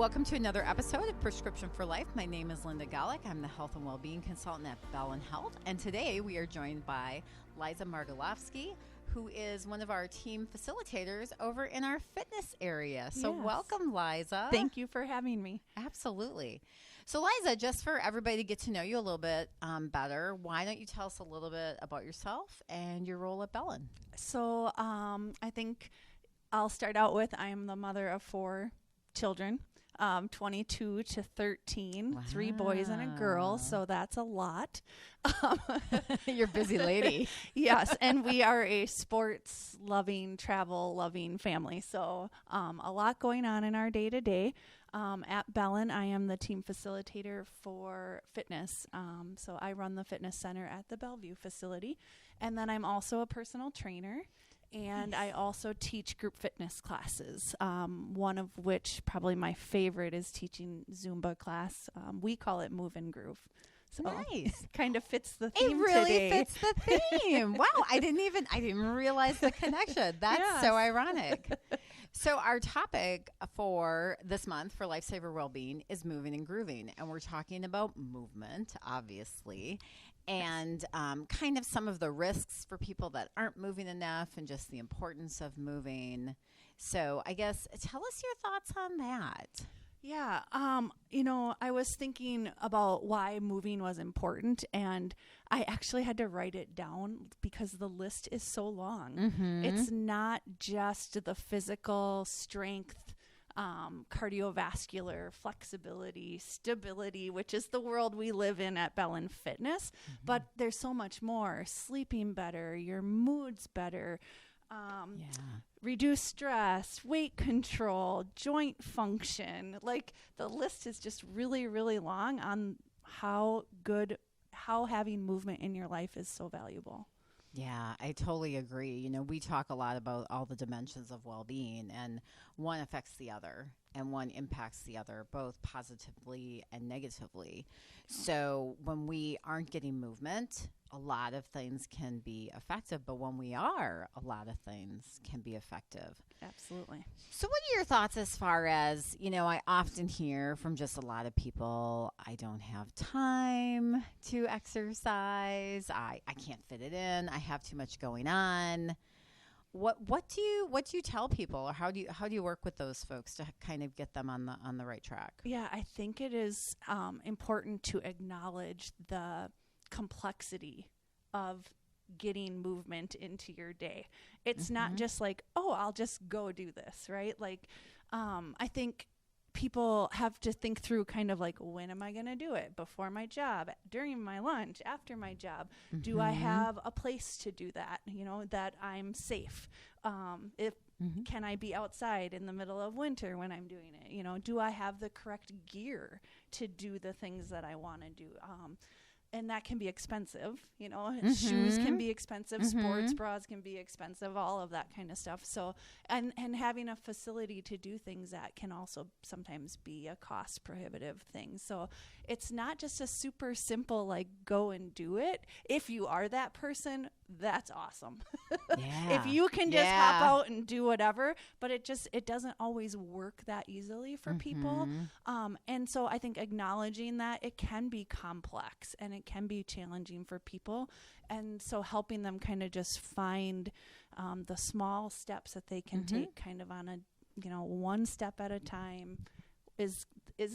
welcome to another episode of Prescription for Life. My name is Linda Golick. I'm the Health and Wellbeing Consultant at Bellin Health. And today we are joined by Liza Margelofsky, who is one of our team facilitators over in our fitness area. So welcome, Liza. Thank you for having me. Absolutely. So Liza, just for everybody to get to know you a little bit better, why don't you tell us a little bit about yourself and your role at Bellin? So I think I'll start out with I am the mother of 4 children. 22 to 13, wow. 3 boys and a girl. So that's a lot. You're a busy lady. Yes. And we are a sports loving, travel loving family. So a lot going on in our day to day. At Bellin, I am the team facilitator for fitness. So I run the fitness center at the Bellevue facility. And then I'm also a personal trainer. And I also teach group fitness classes, one of which probably my favorite is teaching Zumba class. We call it Move and Groove. So nice. Kind of fits the theme It really today. fits the theme. Wow. I didn't even realize the connection. That's so ironic. So our topic for this month for Lifesaver Wellbeing is moving and grooving. And we're talking about movement, obviously, and kind of some of the risks for people that aren't moving enough and just the importance of moving. So I guess tell us your thoughts on that. Yeah. I was thinking about why moving was important, and I actually had to write it down because the list is so long. Mm-hmm. It's not just the physical strength, cardiovascular, flexibility, stability, which is the world we live in at Bellin Fitness. Mm-hmm. But there's so much more. Sleeping better, your mood's better, reduce stress, weight control, joint function. Like the list is just really, really long on how having movement in your life is so valuable. Yeah, I totally agree. You know, we talk a lot about all the dimensions of well-being, and one affects the other and one impacts the other, both positively and negatively. So when we aren't getting movement, a lot of things can be effective, but when we are, a lot of things can be effective. Absolutely. So what are your thoughts as far as, I often hear from just a lot of people, I don't have time to exercise. I can't fit it in. I have too much going on. What do you tell people, or how do you work with those folks to kind of get them on the right track? Yeah, I think it is important to acknowledge the complexity of getting movement into your day. It's not just like, I'll just go do this, right? Like, I think people have to think through kind of like, when am I going to do it? Before my job, during my lunch, after my job? Do I have a place to do that? That I'm safe. Can I be outside in the middle of winter when I'm doing it? Do I have the correct gear to do the things that I want to do? And that can be expensive, shoes can be expensive, sports bras can be expensive, all of that kind of stuff. So, and having a facility to do things that can also sometimes be a cost prohibitive thing. So it's not just a super simple, like, go and do it. If you are that person, that's awesome. Yeah. If you can just hop out and do whatever, but it doesn't always work that easily for people. And so I think acknowledging that it can be complex and it can be challenging for people. And so helping them kind of just find the small steps that they can take kind of on a, one step at a time is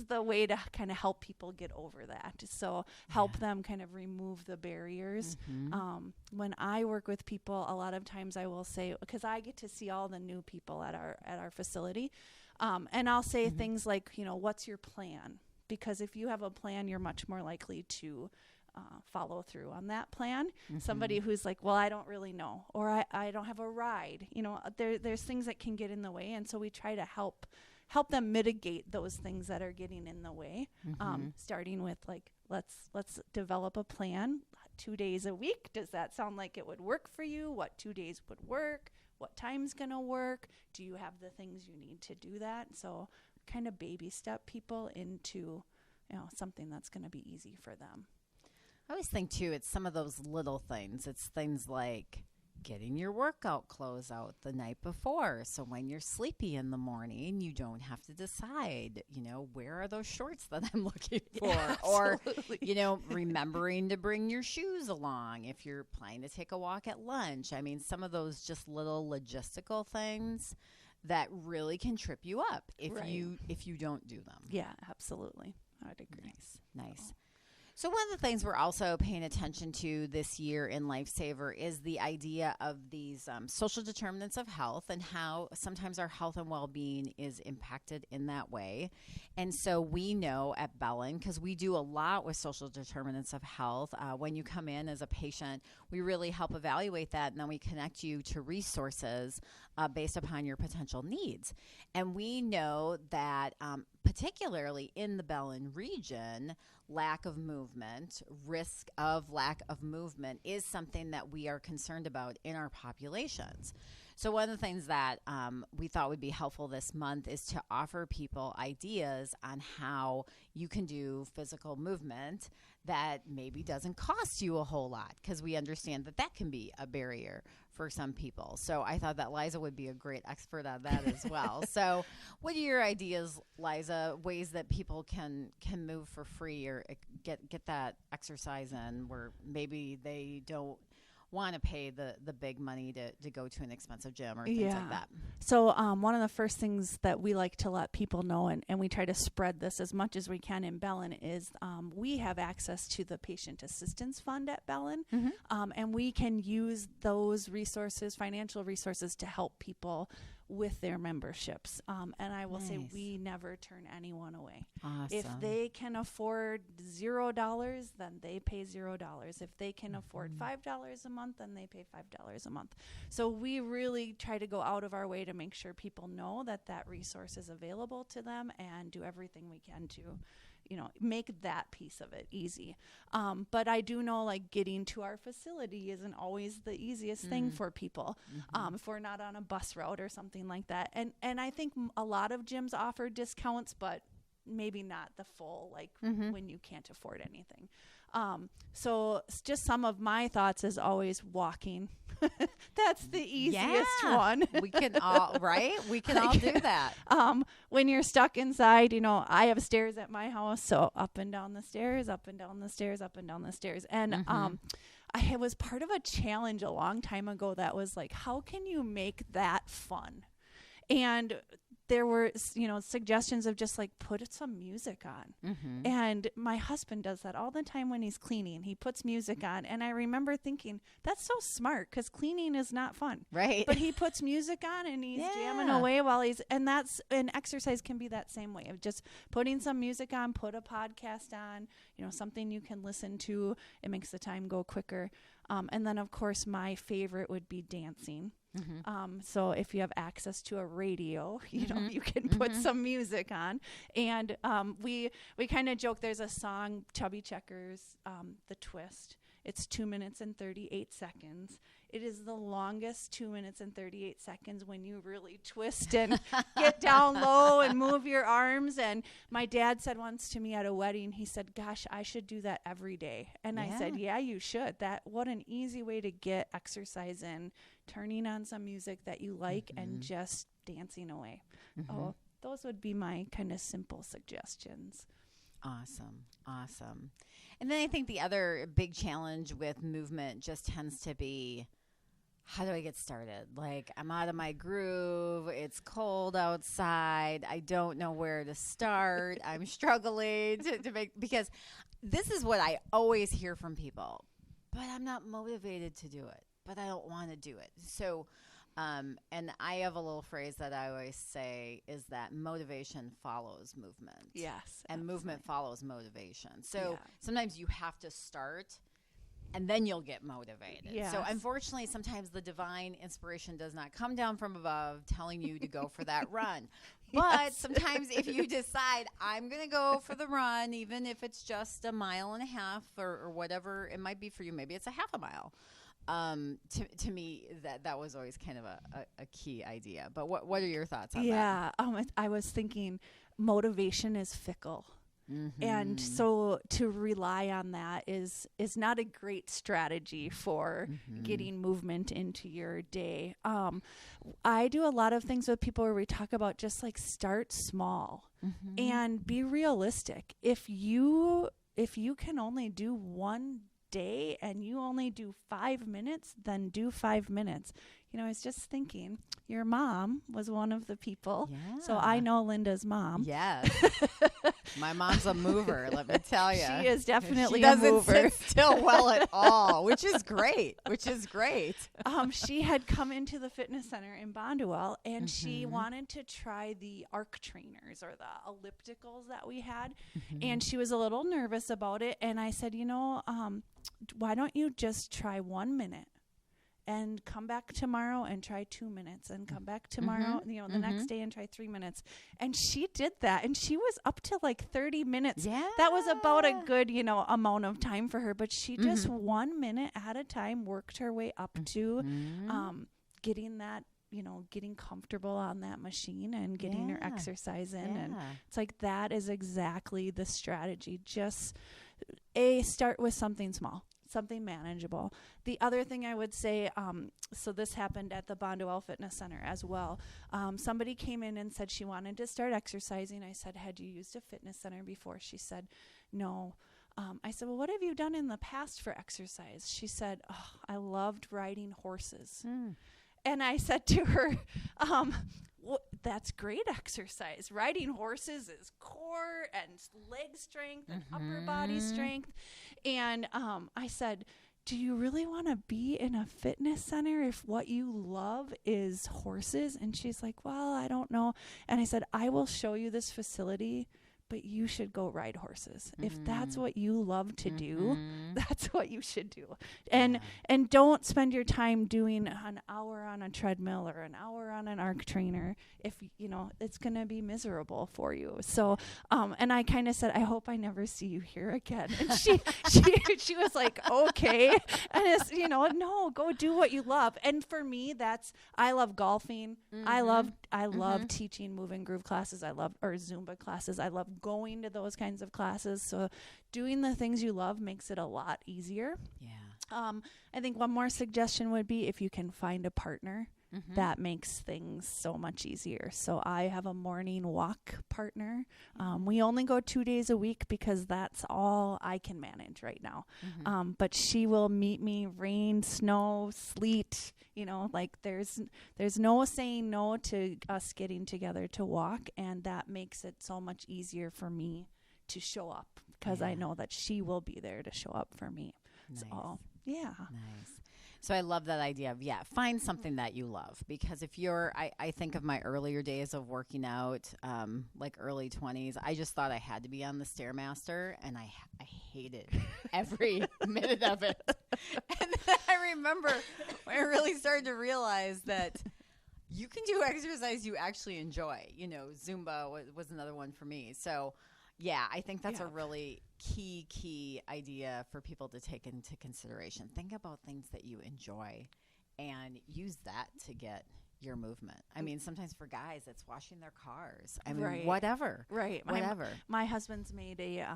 the way to kind of help people get over that. So help them kind of remove the barriers. When I work with people, a lot of times I will say, because I get to see all the new people at our facility, and I'll say things like, what's your plan? Because if you have a plan, you're much more likely to follow through on that plan. Somebody who's like, well, I don't really know, or I don't have a ride. There's things that can get in the way, and so we try to help them mitigate those things that are getting in the way. Starting with like, let's develop a plan. 2 days a week. Does that sound like it would work for you? What 2 days would work? What time's gonna work? Do you have the things you need to do that? So kind of baby step people into something that's going to be easy for them. I always think too, it's some of those little things. It's things like getting your workout clothes out the night before. So when you're sleepy in the morning, you don't have to decide, where are those shorts that I'm looking for? Yeah, or, remembering to bring your shoes along if you're planning to take a walk at lunch. I mean, some of those just little logistical things that really can trip you up if you don't do them. Yeah, absolutely. I'd agree. Nice. So one of the things we're also paying attention to this year in Lifesaver is the idea of these social determinants of health and how sometimes our health and well-being is impacted in that way. And so we know at Bellin, because we do a lot with social determinants of health, when you come in as a patient, we really help evaluate that, and then we connect you to resources based upon your potential needs. And we know that particularly in the Bellin region, lack of movement, risk of lack of movement is something that we are concerned about in our populations. So one of the things that we thought would be helpful this month is to offer people ideas on how you can do physical movement that maybe doesn't cost you a whole lot, because we understand that that can be a barrier for some people. So I thought that Liza would be a great expert on that as well. So what are your ideas, Liza, ways that people can move for free or get that exercise in where maybe they don't want to pay the big money to go to an expensive gym or things like that? So one of the first things that we like to let people know, and we try to spread this as much as we can in Bellin, is we have access to the Patient Assistance Fund at Bellin, and we can use those resources, financial resources, to help people with their memberships. And I will say we never turn anyone away. Awesome. If they can afford $0, then they pay $0. If they can afford $5 a month, then they pay $5 a month. So we really try to go out of our way to make sure people know that resource is available to them, and do everything we can to make that piece of it easy. But I do know, like, getting to our facility isn't always the easiest thing for people. If we're not on a bus route or something like that. And I think a lot of gyms offer discounts, but maybe not the full, like when you can't afford anything. So just some of my thoughts is always walking. That's the easiest one. We can all, right? We can all do that. When you're stuck inside, I have stairs at my house, so up and down the stairs, up and down the stairs, up and down the stairs. And I was part of a challenge a long time ago that was like, how can you make that fun? And there were, suggestions of just like put some music on. And my husband does that all the time when he's cleaning. He puts music on. And I remember thinking, that's so smart, because cleaning is not fun. Right. But he puts music on and he's jamming away while and exercise can be that same way of just putting some music on, put a podcast on, something you can listen to. It makes the time go quicker. And then, of course, my favorite would be dancing. So if you have access to a radio, you can put some music on. And we kind of joke, there's a song, Chubby Checkers, The Twist. It's 2 minutes and 38 seconds. It is the longest 2 minutes and 38 seconds when you really twist and get down low and move your arms. And my dad said once to me at a wedding, he said, gosh, I should do that every day. And I said, yeah, you should. What an easy way to get exercise in, turning on some music that you like and just dancing away. Oh, those would be my kind of simple suggestions. Awesome. And then I think the other big challenge with movement just tends to be, how do I get started? Like, I'm out of my groove. It's cold outside. I don't know where to start. I'm struggling to make, because this is what I always hear from people, but I'm not motivated to do it, but I don't want to do it. So, and I have a little phrase that I always say is that motivation follows movement. Yes. And movement follows motivation. So sometimes you have to start and then you'll get motivated. Yes. So unfortunately, sometimes the divine inspiration does not come down from above telling you to go for that run. But sometimes if you decide, I'm going to go for the run, even if it's just 1.5 miles or whatever it might be for you, maybe it's a half a mile. To me, that was always kind of a key idea. But what are your thoughts on that? I was thinking motivation is fickle. And so to rely on that is not a great strategy for getting movement into your day. I do a lot of things with people where we talk about just like start small and be realistic. If you can only do one day and you only do 5 minutes, then do 5 minutes. You know, I was just thinking, your mom was one of the people. Yeah. So I know Linda's mom. Yes. My mom's a mover, let me tell you. She is definitely a mover. She doesn't sit still well at all, which is great, She had come into the fitness center in Bonduel, and she wanted to try the arc trainers or the ellipticals that we had. And she was a little nervous about it. And I said, you know, why don't you just try 1 minute? And come back tomorrow and try 2 minutes, and come back tomorrow, the next day and try 3 minutes. And she did that, and she was up to like 30 minutes. Yeah. That was about a good, amount of time for her, but she just 1 minute at a time worked her way up to getting that, getting comfortable on that machine and getting her exercise in. And it's like, that is exactly the strategy. Just start with something small. Something manageable. The other thing I would say, so this happened at the Bonduel Fitness Center as well. Somebody came in and said she wanted to start exercising. I said, had you used a fitness center before? She said, no. I said, well, what have you done in the past for exercise? She said, oh, I loved riding horses. And I said to her, well, that's great exercise. Riding horses is core and leg strength and upper body strength. And I said, do you really want to be in a fitness center if what you love is horses? And she's like, well, I don't know. And I said, I will show you this facility, but you should go ride horses. If that's what you love to do, that's what you should do. And don't spend your time doing an hour on a treadmill or an hour on an arc trainer if, it's going to be miserable for you. So, and I kind of said, I hope I never see you here again. And she was like, okay. And it's, no, go do what you love. And for me, I love golfing. I love teaching move and groove classes. or Zumba classes. I love going to those kinds of classes. So doing the things you love makes it a lot easier. Yeah. I think one more suggestion would be if you can find a partner, that makes things so much easier. So I have a morning walk partner. We only go 2 days a week because that's all I can manage right now. But she will meet me rain, snow, sleet, there's no saying no to us getting together to walk. And that makes it so much easier for me to show up because I know that she will be there to show up for me. Nice. So, yeah. Nice. So I love that idea of, find something that you love. Because if I think of my earlier days of working out, like early 20s, I just thought I had to be on the Stairmaster, and I hated every minute of it. And then I remember when I really started to realize that you can do exercise you actually enjoy. Zumba was another one for me. So, I think that's a really key idea for people to take into consideration. Think about things that you enjoy and use that to get your movement. I mean, sometimes for guys, it's washing their cars. I mean, whatever. Right. Whatever. My husband's made a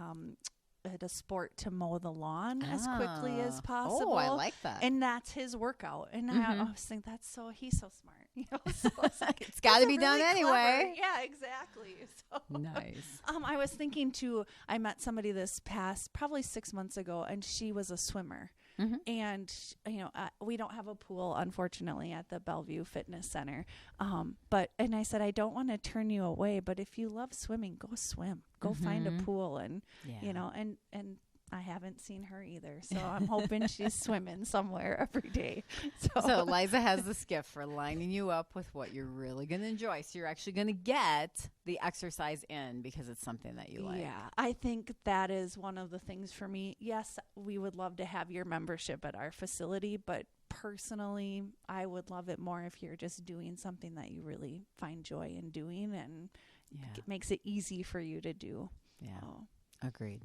sport to mow the lawn as quickly as possible. Oh, I like that. And that's his workout. And I always think he's so smart. So it's got to be done anyway. Yeah, exactly. So, nice. I was thinking too, I met somebody this past probably 6 months ago, and she was a swimmer. And, we don't have a pool, unfortunately, at the Bellevue Fitness Center. And I said, I don't want to turn you away, but if you love swimming, go swim. Go find a pool. And, and I haven't seen her either. So I'm hoping she's swimming somewhere every day. So Liza has this gift for lining you up with what you're really going to enjoy. So you're actually going to get the exercise in because it's something that you like. Yeah, I think that is one of the things for me. Yes, we would love to have your membership at our facility, but personally, I would love it more if you're just doing something that you really find joy in doing, and it makes it easy for you to do. Yeah. Agreed.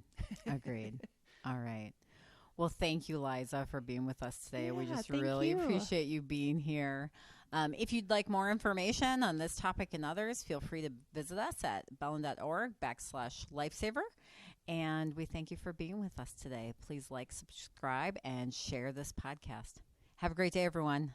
All right. Well, thank you, Liza, for being with us today. We just really appreciate you being here. If you'd like more information on this topic and others, feel free to visit us at bellin.org/lifesaver. And we thank you for being with us today. Please like, subscribe, and share this podcast. Have a great day, everyone.